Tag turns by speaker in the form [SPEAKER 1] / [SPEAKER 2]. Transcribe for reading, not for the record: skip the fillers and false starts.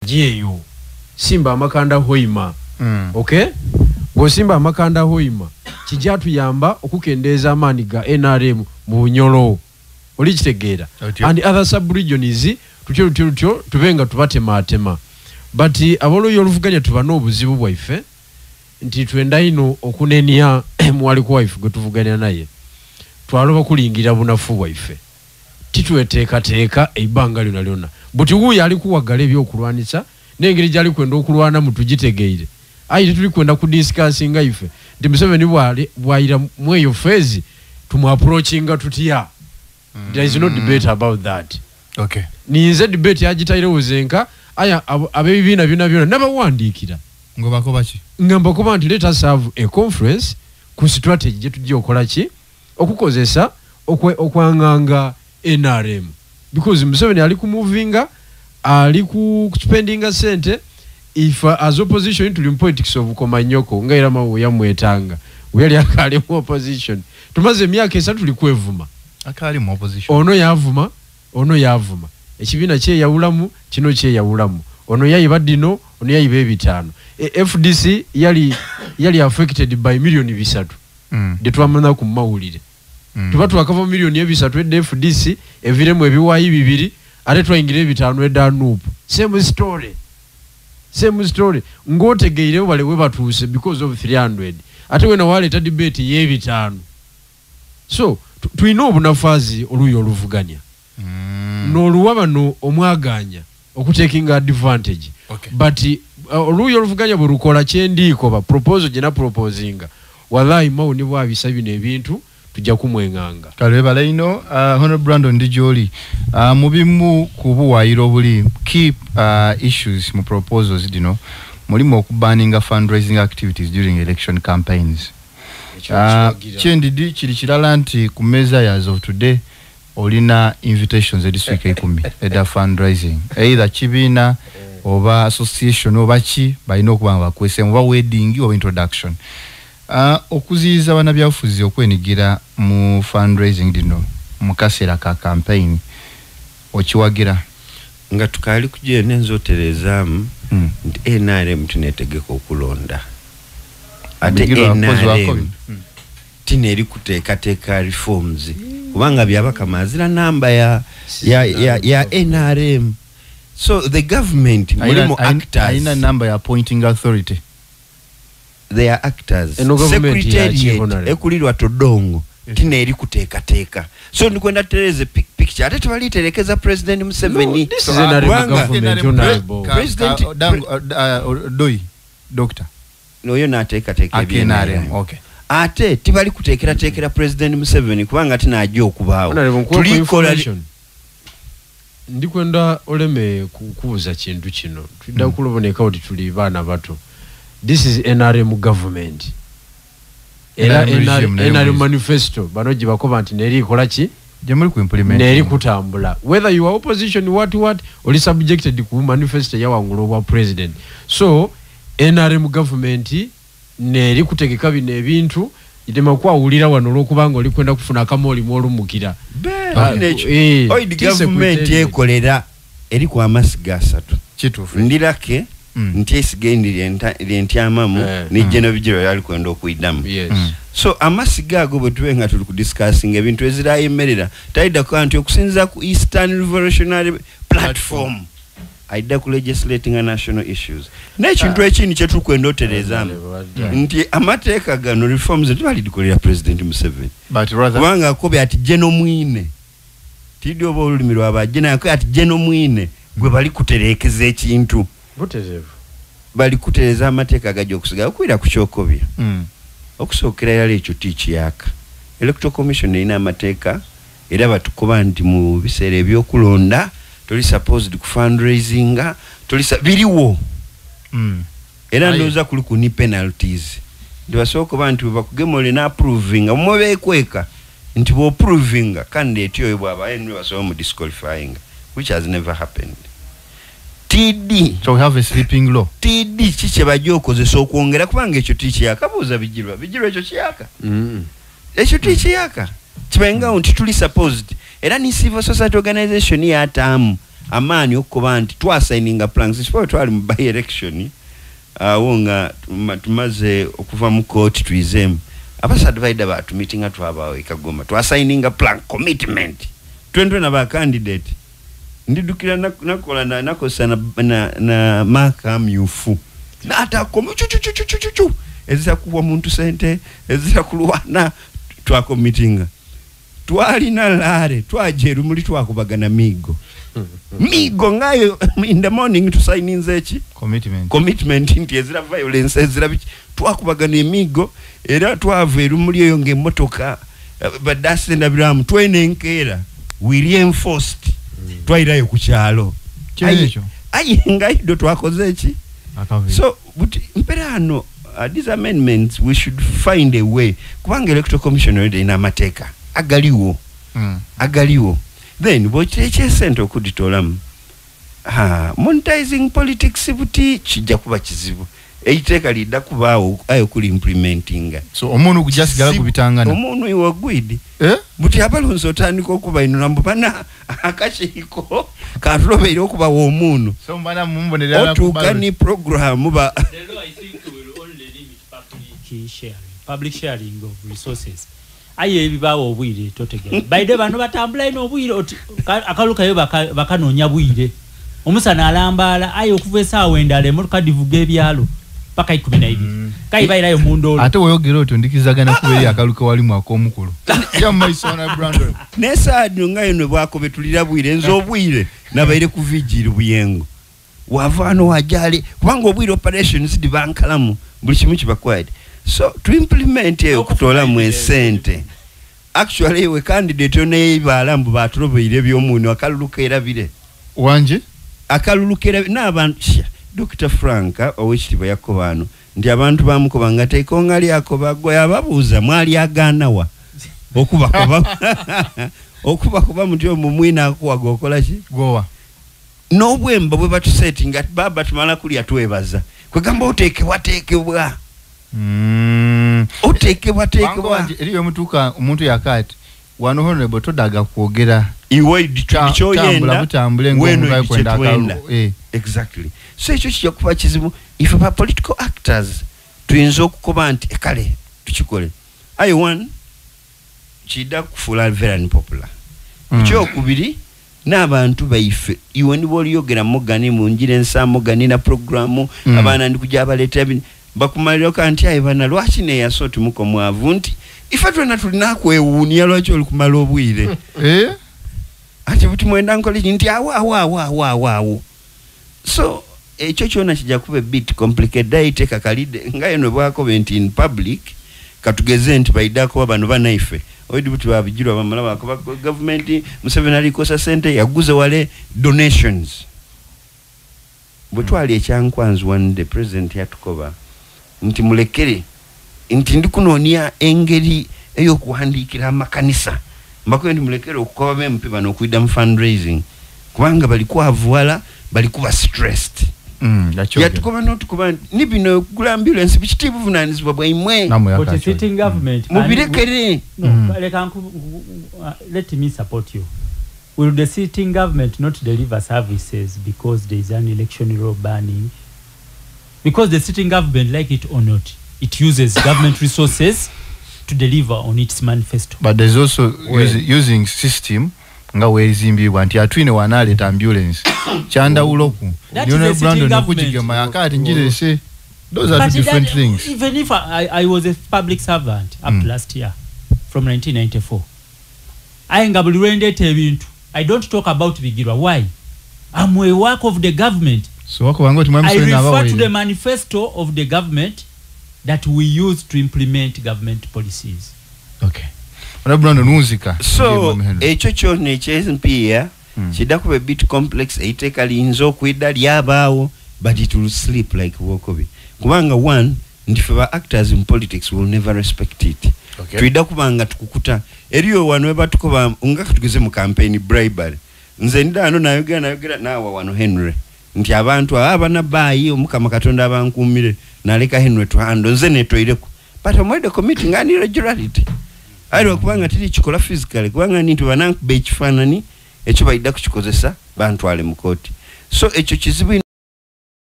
[SPEAKER 1] GAU simba amakanda hoima okay go simba amakanda hoima kijja tuyamba okukendeeza amaani ga NRM mu Bunyolo oli kitegeera and other sub-regions tutyo tubenga tubatema but abolo oluvuganya tubana obuzibu bwaife nti twenda ino okunenia mwali kwa wife gwe tuvuganya naye twaloba kulingira bunafu bwaife titweteeka eibanga lyona but huyu ali kuwagala ebyokulwanisa n'engeri gyali kwenda okulwana mutugitegeire ayi tuli kwenda kudiscussinga ife ndi Museveni bwaira mweyo phase tumu approachinga tutia there is no debate about that
[SPEAKER 2] okay
[SPEAKER 1] nize debate yagitaire uzenka aya abebibina byona nabawandikira
[SPEAKER 2] ngobako bachi
[SPEAKER 1] ngamba ko nti let us have a conference ku strategy je tujje okola ki okukozesa okwanganga NRM because Museveni ali ku movinga ali ku spendinga sente if as opposition to the politics of Komanyoko ngaira mawo yamwetanga weli akali mu opposition tumaze emyaka 3 tulikwevuma
[SPEAKER 2] akali mu opposition
[SPEAKER 1] ono yavuma ekibina kye yawulamu kino kye yawulamu ono yayiba dino ono yayiba ebitano FDC yali affected by million 3 de twamana ku mawulire tubatu akava million 3 ed FDC eviremu ebiwayi 2 ate twayingira ebitano edanup same story ngotegeire wale we batuse because of 300 ate wena wale ta debate y'ebitano so tuina obunafazi oluyo oluvuganya n'oluwabano omwaganya okutaking advantage but oluyo oluvuganya burukola kyendiiko ba proposal jena proposinga wallahi mawuni bwabisa bino ebintu tujja kumwenganga
[SPEAKER 2] kale balaino Honorable Brandon Dijoli mubimu kubuwayiro obuli keep issues mu proposals dino mulimu okubanninga fundraising activities during election campaigns kyendidi kiri kirala nti ku meza as of today olina invitations this week 10 eda fundraising either kibina oba association oba ki balina okuba bakwese oba wedding oba introduction okuziyiza bana byafuzi okwenigira mu fundraising dino mu kaseera ka campaign okiwagira
[SPEAKER 3] nga tukali kujje nenzoterezaamu nti NRM tunetegeka okulonda ate NRM tineri kuteekateeka reforms kubanga byabaka mazira namba ya NRM so the government mulimu actors
[SPEAKER 2] aina number ya appointing authority
[SPEAKER 3] they are actors secretariat ekulirwa todongo tineri kuteekateeka so ndikwenda tereze picture ate tubaliterekeza president Museveni
[SPEAKER 1] this is a government
[SPEAKER 2] president doi doctor
[SPEAKER 3] noyo nateekateeka
[SPEAKER 2] NRM okay
[SPEAKER 3] ate tibali kuteekera president Museveni kubanga tinajja okubaawo tulikola
[SPEAKER 1] ndikwenda oleme kukuza kintu kino tudda kuloboneka oti tuli baana bato this is NRM government era NRM manifesto banoji bakoba nti neri kola ki
[SPEAKER 2] jemuli ku implement
[SPEAKER 1] neri kutambula whether you are opposition what oli subjected ku manifesto ya wangulo wa president so NRM government neri kutegeka bino ebintu itema kwa ulira wano lokubanga oli kwenda kufuna kama oli mwolumukira
[SPEAKER 3] oidi government yekolera eri kwa amasiga 3
[SPEAKER 2] kitufu
[SPEAKER 3] ndirake ntiesigendi lyentiamamu ni jeno bijiro yali kwenda okuidamu so amasiga ago bwetubenga tuli kudiscussing ebintu ezirayemerera taida kwa nti okusinza ku Eastern Revolutionary Platform aida ku legislating a national issues n'ekintu ekindi kye tukwenda otereezaamu nti amateeka gano reforms tubali dikolera president Museveni
[SPEAKER 2] but rather
[SPEAKER 3] kubanga akobe ati jeno mwine tiddi oba olulimi lwabajena yakobe ati jeno mwine gwe bali kutereekeza ekintu bali kutereeza amateeka gajja okusigala okwira ku kyokobya okusookera yali ekyo tikiyaka electoral commission erina amateeka era batukuba nti mu biseera ebyokulonda toli supposed ku fundraising toli biriwo era ndoza kuli ku ni penalties ndibasoko bantu bakugemole na approving mwe bekweka nti bo approving candidate oyo baba enwe baso mu disqualifying which has never happened TD
[SPEAKER 2] so we have a sleeping law
[SPEAKER 3] TD kiche bajokozesa okwongera kubanga ekyo tikiyaka buza bijirwa ekyo kiyaka ekyo tikiyaka kibenga nti tuli supposed era ni civil society organization ya tamu amaani okuba nti twasigninga plans sipo twali mu by election wonga tumaze okuva mu court tuizemu abasadvaida batu meetinga twabawe Kagoma twasigninga plan commitment twendwe na ba candidate ndidukira nakola nakosa na maka myufu nata komu chuchu ezira kuwa muntu sente ezira kulwana twako meetinga twali na lare twajeru muli twakubagana migo ngayo in the morning to sign in zechi commitment nti ezira violence ezira twakubagana migo era twaveru muli eyo ngemotoka badase ndabiramu twenenkera we reinforced twairayo ku kyalo ayi ngaido twakoze eki so but mperano these amendments we should find a way kubanga electoral commission already ina mateka agaliwo then bocheche sento kuditolamu monetizing politics buti kijja kuba kizibu eiteka lidda kubaawo ayo kuli implementinga
[SPEAKER 2] so omuntu kujasigala kubitangana
[SPEAKER 3] omuntu iwagwidi buti abalonzo tandika okuba inambo bana akashiko katulobeire okuba womuntu
[SPEAKER 2] so mbana mumbonera
[SPEAKER 3] otukani program ba
[SPEAKER 4] the law I think will only limit public sharing of resources aye ebibawo obwire totegera baide bano batambula ino obwire akaluka yo bakanonya bwire omusana alambala aye okuva esaawa endala emotoka divuga ebyalo paka 12 kai bairayo mundolo
[SPEAKER 2] ate woyogera oto ndikizagana kuberi akaluka wali mwakomukulu ya maisona Brandon
[SPEAKER 3] nesa ngayo ne bwako betulira bwire enzo obwire nabaire ku vigil buyengo wavano wajali kubanga obwire operations dibankalamu buli kimu kibakwade so to implement eyo kutola mu sente actually we candidate one ibalambu batulobeire byomuntu akaluluka erabire
[SPEAKER 2] wanje
[SPEAKER 3] akalulukera n'abantu Dr. Franka owekitiibwa yakobano ndi abantu bamukobanga tekonga lyako bagoya ababuuza mwali aganawa okuba kuba mutyo mumwina akuwaga okola ki
[SPEAKER 2] gowa
[SPEAKER 3] n'obwemba bwe batusetting ati baba tumala kulya twebaza kwegamba otekebwa
[SPEAKER 2] eriyo mutuka omuntu yakati wano honorable todaga kwogera
[SPEAKER 3] iwe dichoyenda
[SPEAKER 2] butambule ngo kwenda akalu
[SPEAKER 3] exactly so ekyo kijja kuba kizibu if a political actors tuyinza okukoba nti kale tukikole I one kidda kufula very popular kyokubiri n'abantu baife iwe ndi boliyogera mogani munjire ensamo gani na programu abana ndi kujja abaleta bakumalira kanti ayi bana lwaki ne yasoti muko mwavu nti ife twena tulina kwewuunya lwaki olukumala obwire ati buti mwenda nkole nti awa so ekyo kyona kijja kuba bit complicated daiteka kalide ngayo ne bwako benti in public katugeze nti baidako bano banaife oidi buti babijirwa bamala bako government Museveni alikosa sente yaguze wale donations butwali ekyankwanzu one the president yatukoba nti mulekere nti ndikunonia engeri eyo kuhandikira amakanisa mbako ndi mulekere okukoba bempe bano okuida mu fundraising kubanga balikuwa avuala balikuwa stressed yatukoba notukoba nibino kugula ambulance bichitibu vunanizibwa bwaimwe
[SPEAKER 4] but sitting government
[SPEAKER 3] mubirekere
[SPEAKER 4] let me support you. Will the sitting government not deliver services because there is an election law banning? Because the sitting government, like it or not, it uses government resources to deliver on its manifesto.
[SPEAKER 2] But there's also using system nga wezimbibwa nti atwine wanaleta ambulance chanda uloku
[SPEAKER 4] Brandon
[SPEAKER 2] okujigema yakati njirese those are two different things.
[SPEAKER 4] Even if I was a public servant up to last year from 1994 I don't talk about Bigirwa. Why? I'm a work of the government.
[SPEAKER 2] So I
[SPEAKER 4] refer to the manifesto of the government that we use to implement government policies.
[SPEAKER 2] Okay.
[SPEAKER 3] So ekyo kyonna ekyempiya kidda kuba bit complex eiteka liyinza okwidda lyabaawo but it will sleep like wokobi kubanga one ndife ba actors in politics will never respect it. Tuidda kubanga tukukuta eriyo wano batukoba nga tugeze mu campaign bribery nze ndano nayogera nawa wano Henry nti abantu abana bayi omukama katonda abankumire naleka Henry tuhando nze netoireko but amwede committing any regularity ayo kubanga tili chikola physically kubanga nintu bananku bechifanani ekyo bayidda kukikozesa bantwale mu kooti so ekyo kizibu